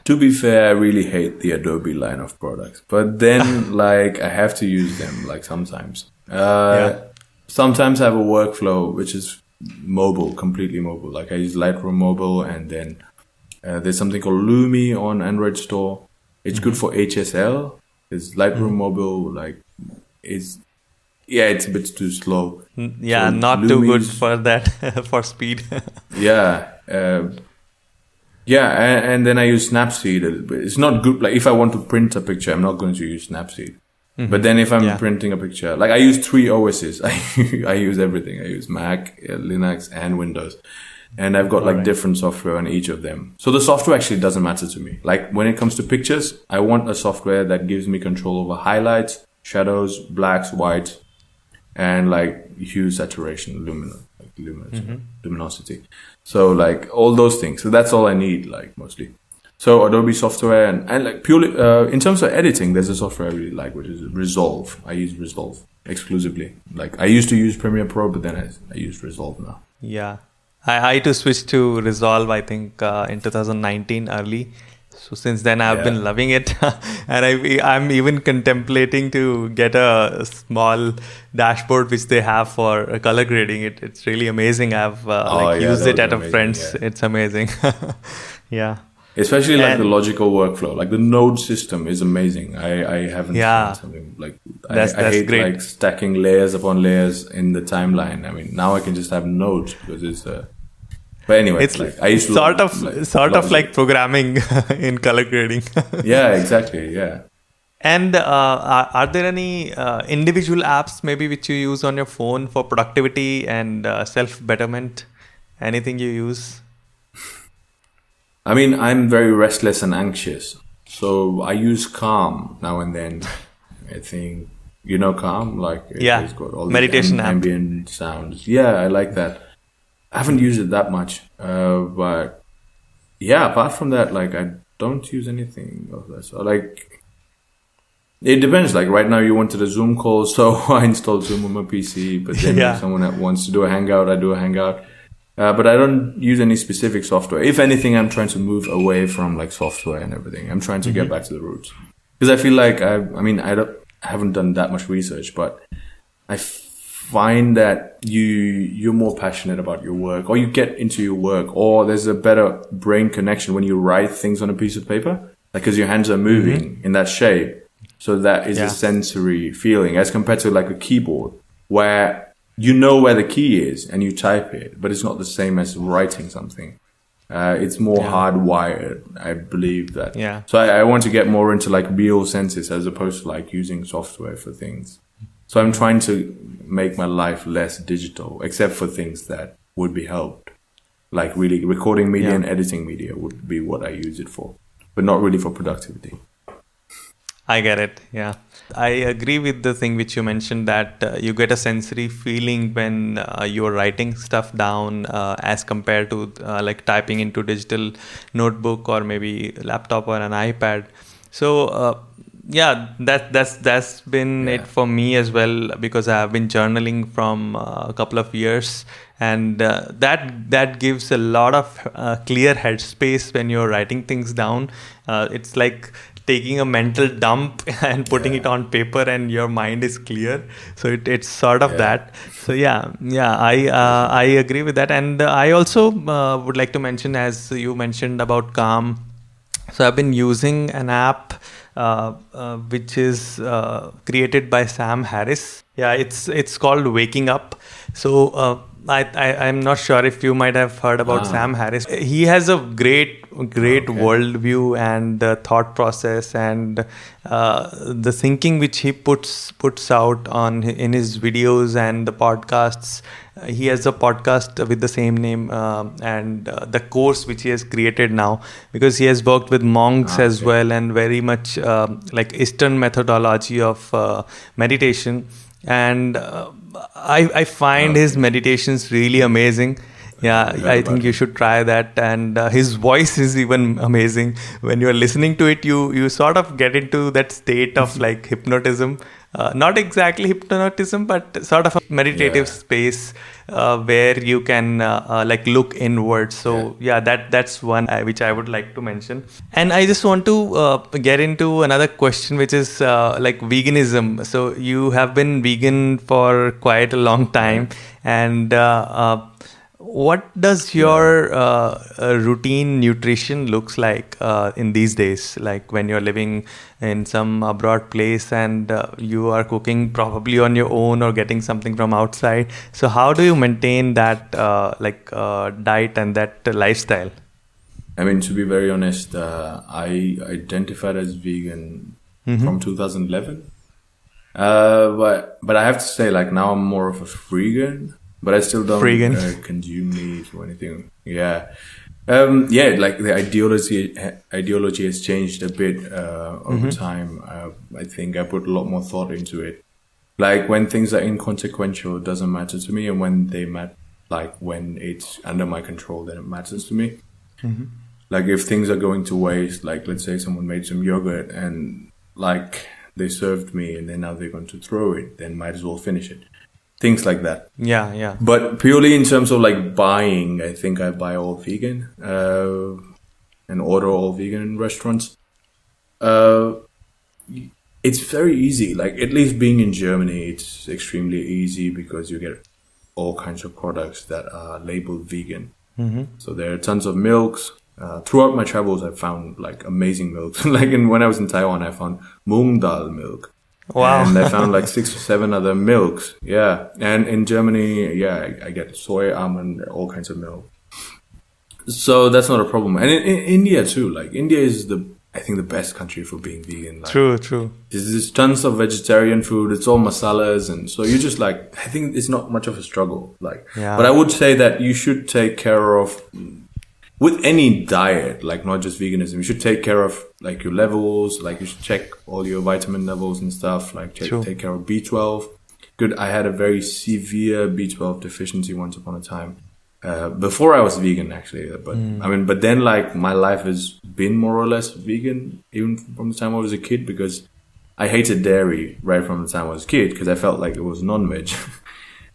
To be fair, I really hate the Adobe line of products. But then, like, I have to use them, like, sometimes. Sometimes I have a workflow which is mobile, completely mobile. Like, I use Lightroom Mobile, and then there's something called Lumi on Android Store. It's good for HSL. It's Lightroom Mobile, like, it's a bit too slow. Yeah, so not too good for that, for speed. And then I use Snapseed a little bit. It's not good. Like if I want to print a picture, I'm not going to use Snapseed. But then if I'm printing a picture, like I use 3 OSs. I use everything. I use Mac, Linux, and Windows. And I've got different software on each of them. So the software actually doesn't matter to me. Like when it comes to pictures, I want a software that gives me control over highlights, shadows, blacks, whites, and like hue, saturation, luminosity. So like all those things. So that's all I need, like mostly. So Adobe software and like purely in terms of editing, there's a software I really like, which is Resolve. I use Resolve exclusively. Like I used to use Premiere Pro, but then I use Resolve now. Yeah, I had to switch to Resolve. I think in 2019 early. So since then I've been loving it, and I'm even contemplating to get a small dashboard which they have for color grading. It's really amazing. I've used it at a friend's. Yeah. It's amazing. Yeah. Especially like the logical workflow, like the node system is amazing. I haven't seen something like I hate great. Like stacking layers upon layers in the timeline. I mean, now I can just have nodes because it's. But anyway, it's like I used to sort of like programming in color grading. Yeah, exactly. Yeah. And are there any individual apps maybe which you use on your phone for productivity and self betterment? Anything you use? I mean, I'm very restless and anxious, so I use Calm now and then. I think, Calm, like Yeah. it's got all these Meditation app. ambient sounds. Yeah, I like that. I haven't used it that much, but yeah. Apart from that, like I don't use anything of that. So like, it depends. Like right now, you wanted a Zoom call, so I installed Zoom on my PC. But then Yeah. if someone that wants to do a Hangout, I do a Hangout. But I don't use any specific software. If anything, I'm trying to move away from like software and everything. I'm trying to get back to the roots because I feel like I haven't done that much research, but I find that you're more passionate about your work, or you get into your work, or there's a better brain connection when you write things on a piece of paper, like because your hands are moving in that shape. So that is a sensory feeling as compared to like a keyboard where you know where the key is and you type it, but it's not the same as writing something. It's more hardwired, I believe that. Yeah. So I want to get more into like real senses as opposed to like using software for things. So I'm trying to make my life less digital, except for things that would be helped. Like really recording media and editing media would be what I use it for, but not really for productivity. I get it. Yeah. I agree with the thing which you mentioned that you get a sensory feeling when you're writing stuff down as compared to like typing into digital notebook or maybe laptop or an iPad. So that's been it for me as well, because I have been journaling from a couple of years, and that gives a lot of clear headspace when you're writing things down. It's like taking a mental dump and putting it on paper, and your mind is clear. So it's sort of that. So I agree with that, and I also would like to mention, as you mentioned about Calm. So I've been using an app which is created by Sam Harris. Yeah, it's called Waking Up. So I'm not sure if you might have heard about Sam Harris. He has a great worldview and thought process, and the thinking which he puts out in his videos and the podcasts. He has a podcast with the same name, and the course which he has created now, because he has worked with monks as well, and very much like Eastern methodology of meditation. And I find his meditations really amazing. Yeah, I think you should try that. And his voice is even amazing. When you're listening to it, you sort of get into that state of like hypnotism. Not exactly hypnotism, but sort of a meditative space where you can like look inward. So that's one which I would like to mention. And I just want to get into another question, which is like veganism. So you have been vegan for quite a long time, and what does your routine nutrition looks like in these days? Like when you're living in some abroad place and you are cooking probably on your own or getting something from outside. So how do you maintain that diet and that lifestyle? I mean, to be very honest, I identified as vegan from 2011. But I have to say, like, now I'm more of a freegan. But I still don't consume meat or anything. Yeah. Like the ideology has changed a bit over time. I think I put a lot more thought into it. Like when things are inconsequential, it doesn't matter to me. And when they when it's under my control, then it matters to me. Like if things are going to waste, like let's say someone made some yogurt and like they served me and then now they're going to throw it, then might as well finish it. Things like that. Yeah. But purely in terms of like buying, I think I buy all vegan and order all vegan in restaurants. It's very easy. Like at least being in Germany, it's extremely easy because you get all kinds of products that are labeled vegan. So there are tons of milks. Throughout my travels, I found like amazing milks. Like when I was in Taiwan, I found Mung Dal milk. Wow. And I found like 6 or 7 other milks. Yeah. And in Germany, I get soy, almond, all kinds of milk. So that's not a problem. And in India too, like India is I think the best country for being vegan. Like, True. There's tons of vegetarian food. It's all masalas. And so you just like, I think it's not much of a struggle. Like, but I would say that you should take care of with any diet, like not just veganism, you should take care of like your levels, like you should check all your vitamin levels and stuff, like take care of B12. Good. I had a very severe B12 deficiency once upon a time. Before I was vegan, actually, but then like my life has been more or less vegan, even from the time I was a kid, because I hated dairy right from the time I was a kid, because I felt like it was non-veg.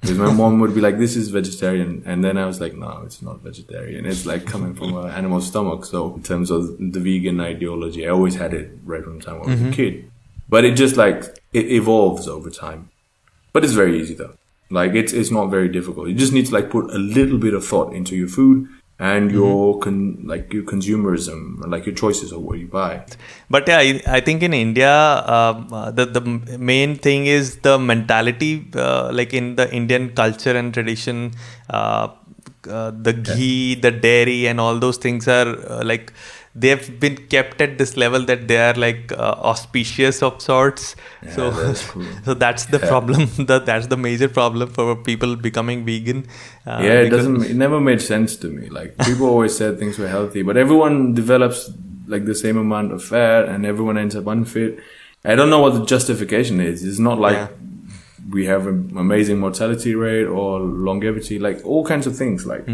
Because my mom would be like, "This is vegetarian," and then I was like, "No, it's not vegetarian. It's like coming from an animal stomach." So in terms of the vegan ideology, I always had it right from the time I was a kid. But it just like it evolves over time. But it's very easy though. Like it's not very difficult. You just need to like put a little bit of thought into your food and your your consumerism, like your choices of what you buy. But yeah, I think in India, the main thing is the mentality, like in the Indian culture and tradition, the ghee, the dairy, and all those things are like they've been kept at this level that they are like auspicious of sorts. Yeah, that's cool. So that's the problem. That's the major problem for people becoming vegan. It never made sense to me. Like people always said things were healthy, but everyone develops like the same amount of fat and everyone ends up unfit. I don't know what the justification is. It's not like we have an amazing mortality rate or longevity, like all kinds of things. Like,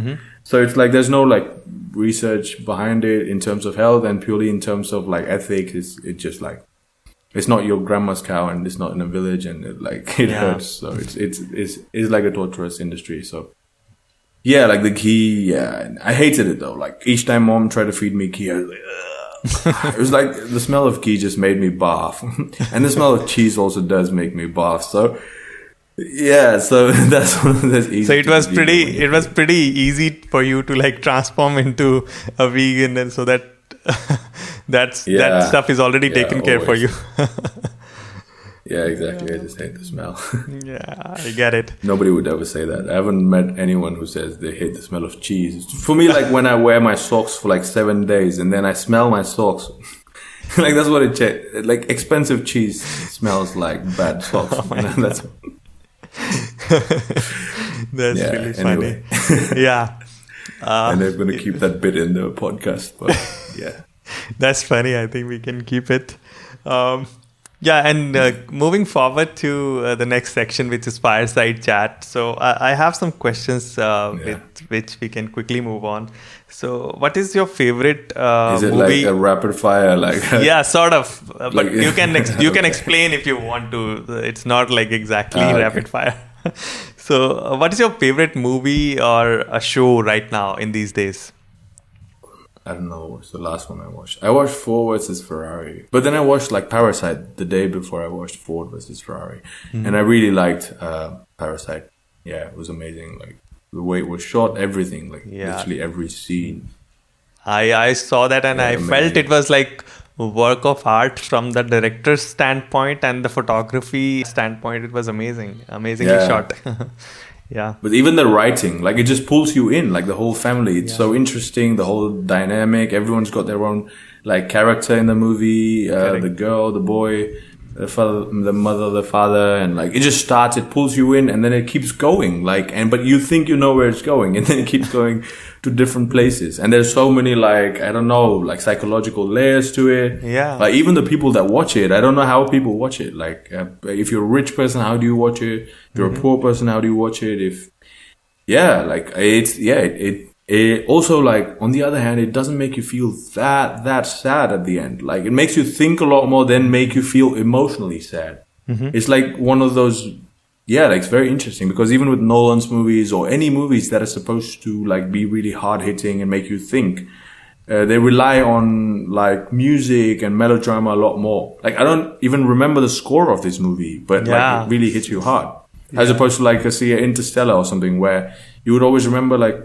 so it's like there's no like research behind it in terms of health, and purely in terms of like ethics. It's just like it's not your grandma's cow and it's not in a village and it hurts. So it's like a torturous industry. So yeah, like the ghee. Yeah, I hated it though. Like each time mom tried to feed me ghee, I was like, ugh. It was like the smell of ghee just made me barf, and the smell of cheese also does make me barf. So yeah, so that's easy. So it was pretty easy for you to like transform into a vegan, and so that that stuff is already taken care for you. Yeah, exactly. I just hate the smell. Yeah, I get it. Nobody would ever say that. I haven't met anyone who says they hate the smell of cheese. For me, like when I wear my socks for like 7 days and then I smell my socks, like that's what it like expensive cheese smells like bad socks. That's really funny. Yeah. And they're going to keep that bit in the podcast. But yeah. That's funny. I think we can keep it. Yeah, and moving forward to the next section, which is fireside chat. So I have some questions with which we can quickly move on. So what is your favorite is it movie? Like a rapid fire? Like yeah, sort of. But you can explain if you want to. It's not like exactly rapid fire. So what is your favorite movie or a show right now in these days? I don't know what's the last one I watched. I watched Ford versus Ferrari. But then I watched like Parasite the day before I watched Ford versus Ferrari. And I really liked Parasite. Yeah, it was amazing. Like the way it was shot, everything, like literally every scene. I saw that and I felt it was like a work of art from the director's standpoint and the photography standpoint. It was amazingly shot. Yeah. But even the writing, like it just pulls you in, like the whole family. It's so interesting, the whole dynamic. Everyone's got their own like character in the movie. The girl, the boy, the father, the mother, the father, and like it just starts, it pulls you in and then it keeps going. But you think you know where it's going and then it keeps going to different places. And there's so many like, I don't know, like psychological layers to it. Yeah. Like even the people that watch it, I don't know how people watch it. Like if you're a rich person, how do you watch it? If you're a poor person, how do you watch it? It also like on the other hand, it doesn't make you feel that sad at the end. Like it makes you think a lot more than make you feel emotionally sad. It's like one of those, like it's very interesting because even with Nolan's movies or any movies that are supposed to like be really hard hitting and make you think, they rely on like music and melodrama a lot more. Like I don't even remember the score of this movie, but like it really hits you hard. As opposed to like see Interstellar or something where you would always remember like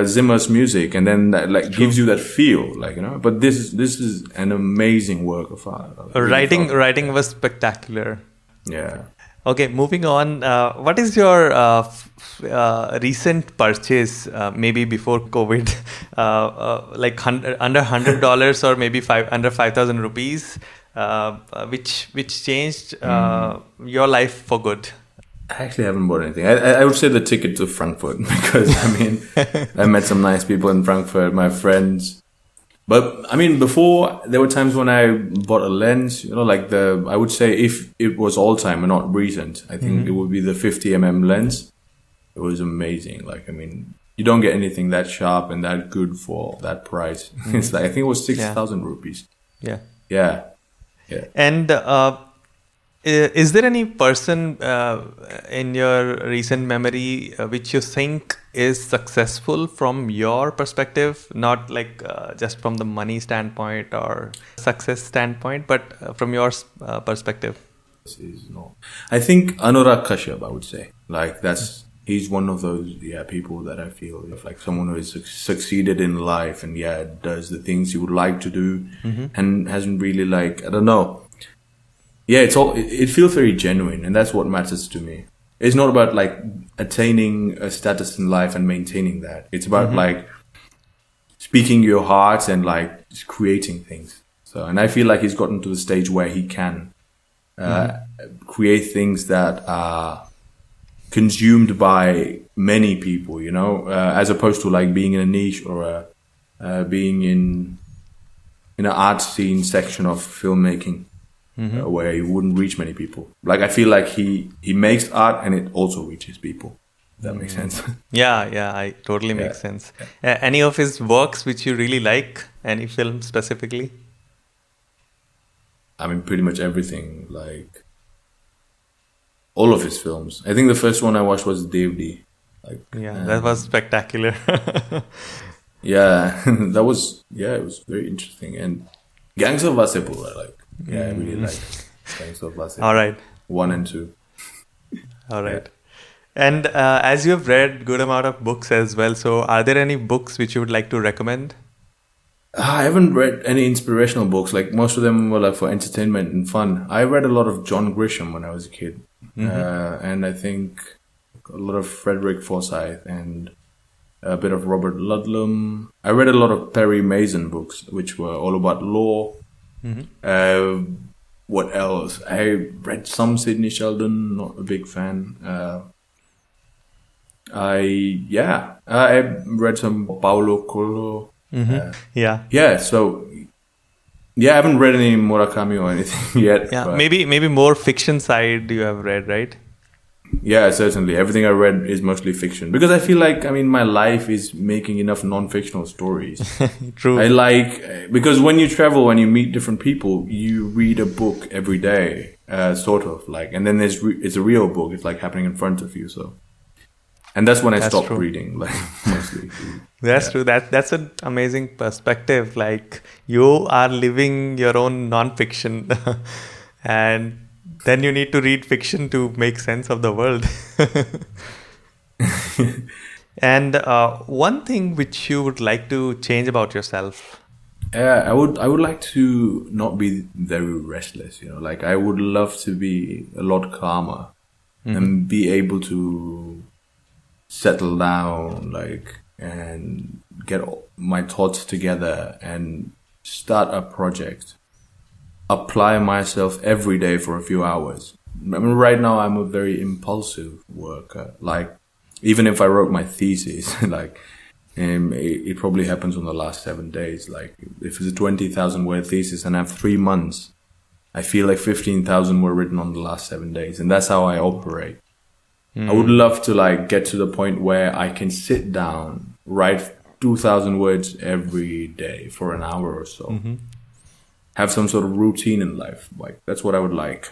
Zimmer's music and then that like gives you that feel, like, you know. But this is an amazing work of art. Writing was spectacular. Yeah. Okay, moving on. What is your recent purchase, maybe before COVID, like under $100 or maybe under 5,000 rupees, which changed your life for good? I actually haven't bought anything. I would say the ticket to Frankfurt because, I mean, I met some nice people in Frankfurt, my friends. But, I mean, before, there were times when I bought a lens, like I would say if it was all time and not recent, I think it would be the 50mm lens. It was amazing. Like, I mean, you don't get anything that sharp and that good for that price. It's like, I think it was 6,000 rupees. Yeah. Yeah. And is there any person in your recent memory which you think is successful from your perspective, not like just from the money standpoint or success standpoint, but from your perspective? I think Anurag Kashyap, I would say. Like, he's one of those people that I feel like someone who has succeeded in life and does the things he would like to do and hasn't really like, I don't know. Yeah, it feels very genuine, and that's what matters to me. It's not about like attaining a status in life and maintaining that. It's about like speaking your heart and like just creating things. So, and I feel like he's gotten to the stage where he can create things that are consumed by many people, as opposed to like being in a niche or being in an art scene section of filmmaking. Where he wouldn't reach many people. Like, I feel like he makes art and it also reaches people. If that makes sense. Yeah, I totally makes sense. Any of his works which you really like? Any film specifically? I mean, pretty much everything. Like, all of his films. I think the first one I watched was Devdi. Like, that was spectacular. it was very interesting. And Gangs of Wasseypur, I like. Yeah, I really like Gangs of Wasseypur. All right. 1 and 2. All right. And as you have read good amount of books as well, so are there any books which you would like to recommend? I haven't read any inspirational books. Like, most of them were like for entertainment and fun. I read a lot of John Grisham when I was a kid. And I think a lot of Frederick Forsyth and a bit of Robert Ludlum. I read a lot of Perry Mason books, which were all about law. What else? I read some Sidney Sheldon, not a big fan. I read some Paulo Coelho. I haven't read any Murakami or anything yet. Yeah, maybe more fiction side you have read, right? Yeah, certainly. Everything I read is mostly fiction because I feel like, I mean, my life is making enough non-fictional stories. True. I like, because when you travel, when you meet different people, you read a book every day, sort of like, and then it's a real book. It's like happening in front of you. So, and that's when I stopped reading, like, mostly. That's true. That's an amazing perspective. Like, you are living your own non-fiction and then you need to read fiction to make sense of the world. And one thing which you would like to change about yourself? I would like to not be very restless, like I would love to be a lot calmer and be able to settle down, like, and get my thoughts together and start a project. Apply myself every day for a few hours. I mean, right now I'm a very impulsive worker. Like, even if I wrote my thesis, like, it probably happens on the last 7 days. Like, if it's a 20,000 word thesis and I have 3 months, I feel like 15,000 were written on the last 7 days. And that's how I operate. I would love to like get to the point where I can sit down, write 2,000 words every day for an hour or so. Have some sort of routine in life. Like, that's what I would like.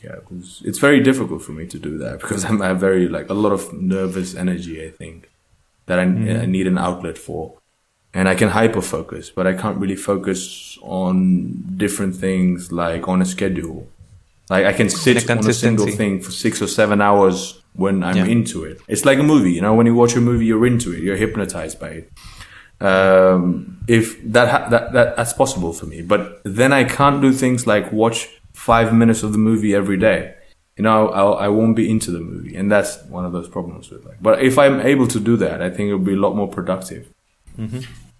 Yeah, it's very difficult for me to do that because I have very, like, a lot of nervous energy, I think, that I need an outlet for. And I can hyper focus, but I can't really focus on different things, like on a schedule. Like, I can sit on a single thing for 6 or 7 hours when I'm into it. It's like a movie, when you watch a movie, you're into it, you're hypnotized by it. If that's possible for me, but then I can't do things like watch 5 minutes of the movie every day. I won't be into the movie, and that's one of those problems with But if I'm able to do that, I think it'll be a lot more productive.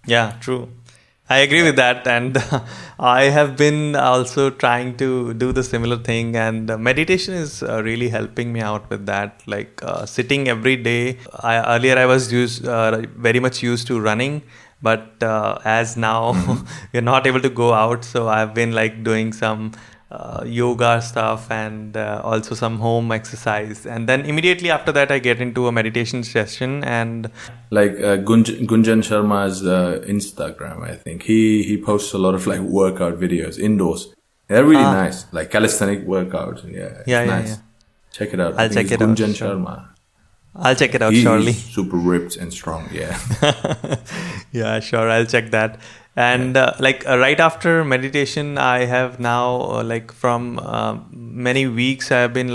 Yeah, true. I agree with that, and I have been also trying to do the similar thing, and meditation is really helping me out with that. Like sitting every day. Earlier I was very much used to running, but as now we're not able to go out, so I've been like doing some yoga stuff and also some home exercise, and then immediately after that I get into a meditation session. And Like Gunjan Sharma's Instagram, I think he posts a lot of like workout videos indoors. They're really nice, like calisthenic workouts. Yeah, yeah, it's yeah, nice. yeah. Check it out. I'll I think check it's it out, Gunjan sure. Sharma. I'll check it out He's surely. super ripped and strong. Yeah. Yeah, sure. I'll check that. And right after meditation, I have now from many weeks, I have been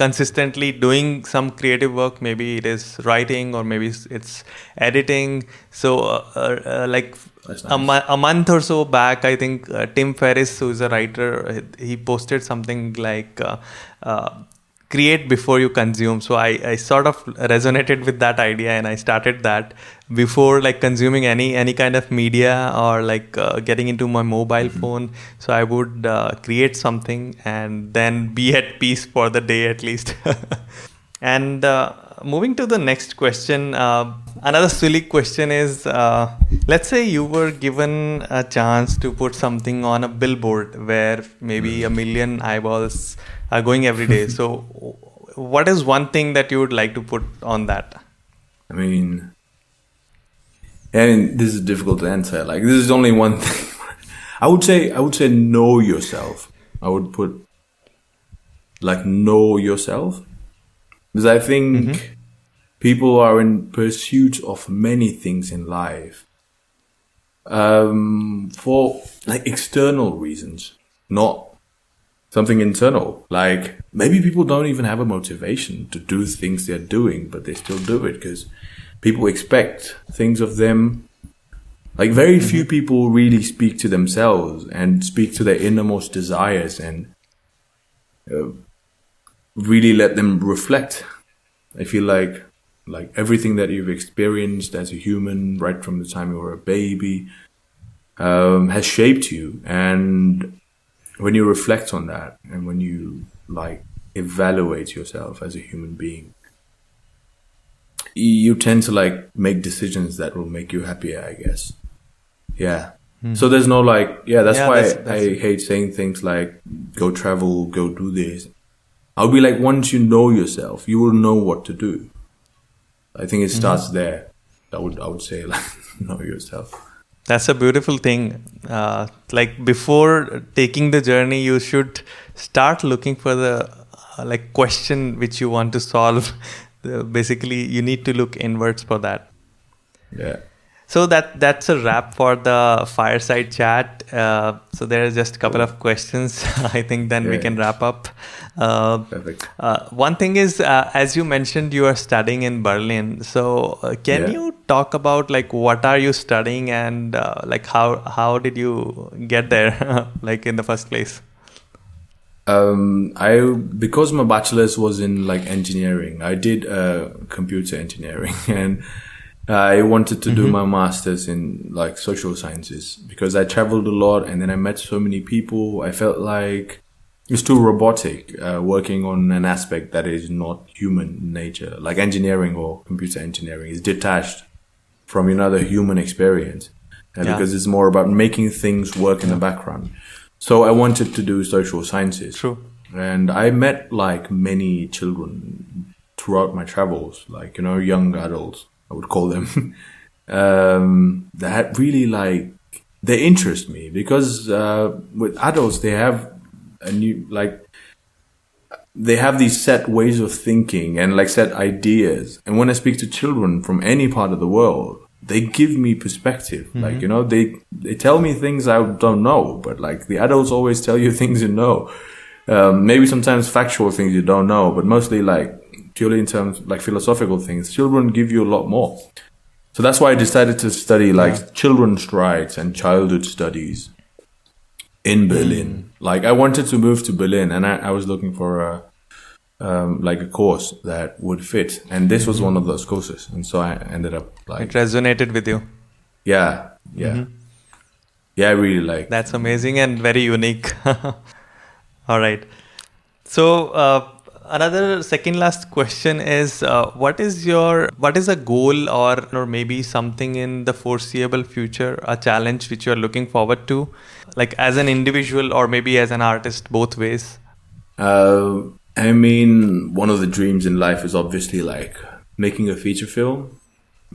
consistently doing some creative work. Maybe it is writing or maybe it's editing. So That's nice. a month or so back, I think Tim Ferriss, who is a writer, he posted something like create before you consume. So I sort of resonated with that idea, and I started that before like consuming any kind of media or getting into my mobile phone. So I would create something and then be at peace for the day at least. And moving to the next question, another silly question is, let's say you were given a chance to put something on a billboard where maybe 1 million eyeballs are going every day. So what is one thing that you would like to put on that? I mean, this is difficult to answer. Like, this is only one thing. I would say know yourself. I would put know yourself, because I think people are in pursuit of many things in life for external reasons, not something internal. Like, maybe people don't even have a motivation to do things they're doing, but they still do it because people expect things of them. Like, very few people really speak to themselves and speak to their innermost desires and really let them reflect. I feel like everything that you've experienced as a human, right from the time you were a baby, has shaped you. And when you reflect on that, and when you evaluate yourself as a human being, you tend to make decisions that will make you happier, I guess. Yeah. So there's no that's why I hate saying things like go travel, go do this. I'll be like, once you know yourself, you will know what to do. I think it starts there. I would say know yourself. That's a beautiful thing. Before taking the journey, you should start looking for the question which you want to solve. Basically, you need to look inwards for that. Yeah. So that's a wrap for the fireside chat. So there are just a couple of questions. I think then we can wrap up. Perfect. One thing is, as you mentioned, you are studying in Berlin. So can you talk about what are you studying and how did you get there in the first place? Because my bachelor's was in engineering, I did computer engineering, and I wanted to do my master's in social sciences because I traveled a lot and then I met so many people. I felt like it's too robotic, working on an aspect that is not human nature. Like engineering or computer engineering is detached from the human experience, because it's more about making things work in the background. So I wanted to do social sciences. True. And I met many children throughout my travels, young adults, I would call them, that really they interest me because with adults they have they have these set ways of thinking and set ideas. And when I speak to children from any part of the world, they give me perspective. They tell me things I don't know, but the adults always tell you things you know. Maybe sometimes factual things you don't know, but mostly purely in terms philosophical things. Children give you a lot more. So that's why I decided to study children's rights and childhood studies in Berlin. I wanted to move to Berlin, and I was looking for a course that would fit, and this was one of those courses, and so I ended up it resonated with you. Yeah. yeah, I really like. That's amazing and very unique. All right. So another second last question is, what is a goal or maybe something in the foreseeable future, a challenge which you are looking forward to, like as an individual or maybe as an artist, both ways? I mean, one of the dreams in life is obviously like making a feature film.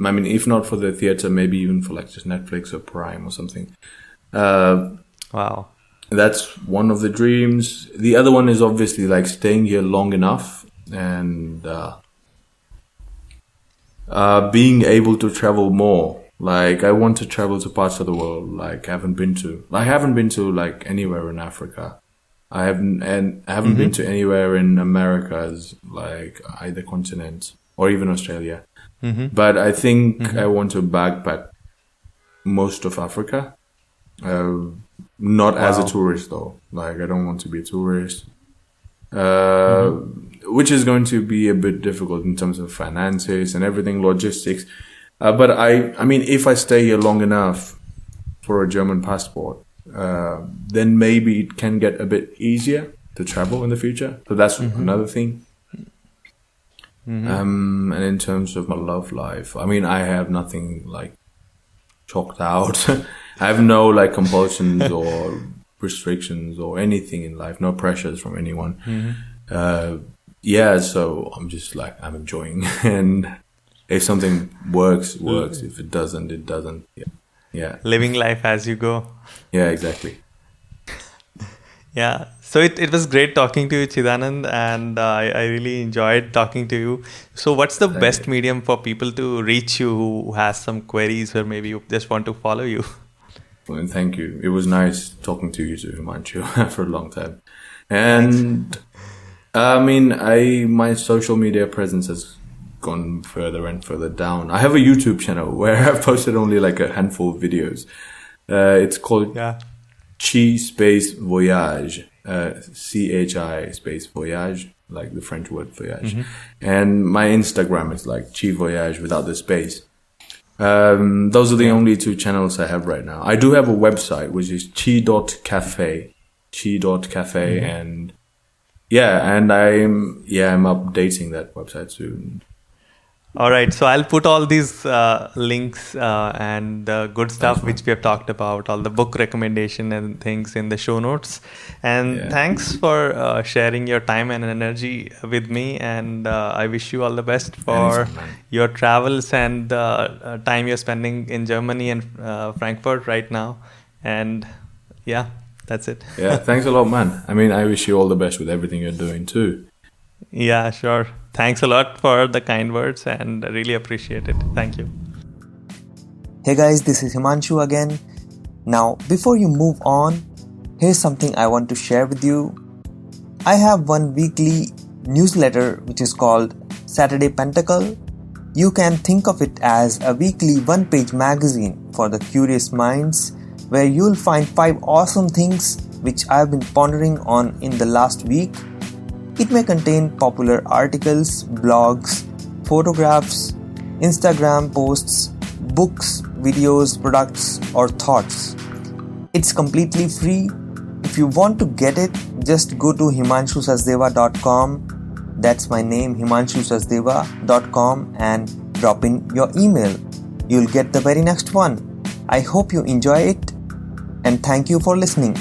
I mean, if not for the theater, maybe even for like just Netflix or Prime or something. Wow. That's one of the dreams. The other one is obviously like staying here long enough and being able to travel more. Like I want to travel to parts of the world like I haven't been to. I haven't been to like anywhere in Africa. I haven't been to anywhere in Americas, like either continent or even Australia. But I think I want to backpack most of Africa. Not as a tourist though. Like I don't want to be a tourist. Which is going to be a bit difficult in terms of finances and everything, logistics. But I mean, if I stay here long enough for a German passport, then maybe it can get a bit easier to travel in the future. So that's another thing. And in terms of my love life, I mean, I have nothing like chalked out. I have no like compulsions or restrictions or anything in life, no pressures from anyone. So I'm just like, I'm enjoying. And if something works. If it doesn't, it doesn't. Yeah. Living life as you go. Yeah, exactly. Yeah. So it was great talking to you, Chidanand, and I really enjoyed talking to you. So what's the best medium for people to reach you who has some queries or maybe you just want to follow you? Well, and thank you. It was nice talking to you too, Himanshu, for a long time. And I mean, my social media presence has gone further and further down. I have a YouTube channel where I've posted only like a handful of videos. It's called Chi Space Voyage, CHI Space Voyage, like the French word voyage. And my Instagram is like Chi Voyage without the space. Those are the only two channels I have right now. I do have a website, which is chi.cafe, and I'm updating that website soon. All right. So I'll put all these links and good stuff which we have talked about, all the book recommendation and things in the show notes. And thanks for sharing your time and energy with me. And I wish you all the best for your travels and time you're spending in Germany and Frankfurt right now. And that's it. Yeah, thanks a lot, man. I mean, I wish you all the best with everything you're doing too. Yeah, sure. Thanks a lot for the kind words and I really appreciate it. Thank you. Hey guys, this is Himanshu again. Now, before you move on, here's something I want to share with you. I have one weekly newsletter which is called Saturday Pentacle. You can think of it as a weekly one-page magazine for the curious minds where you'll find 5 awesome things which I've been pondering on in the last week. It may contain popular articles, blogs, photographs, Instagram posts, books, videos, products, or thoughts. It's completely free. If you want to get it, just go to himanshusachdeva.com. That's my name, himanshusachdeva.com, and drop in your email. You'll get the very next one. I hope you enjoy it, and thank you for listening.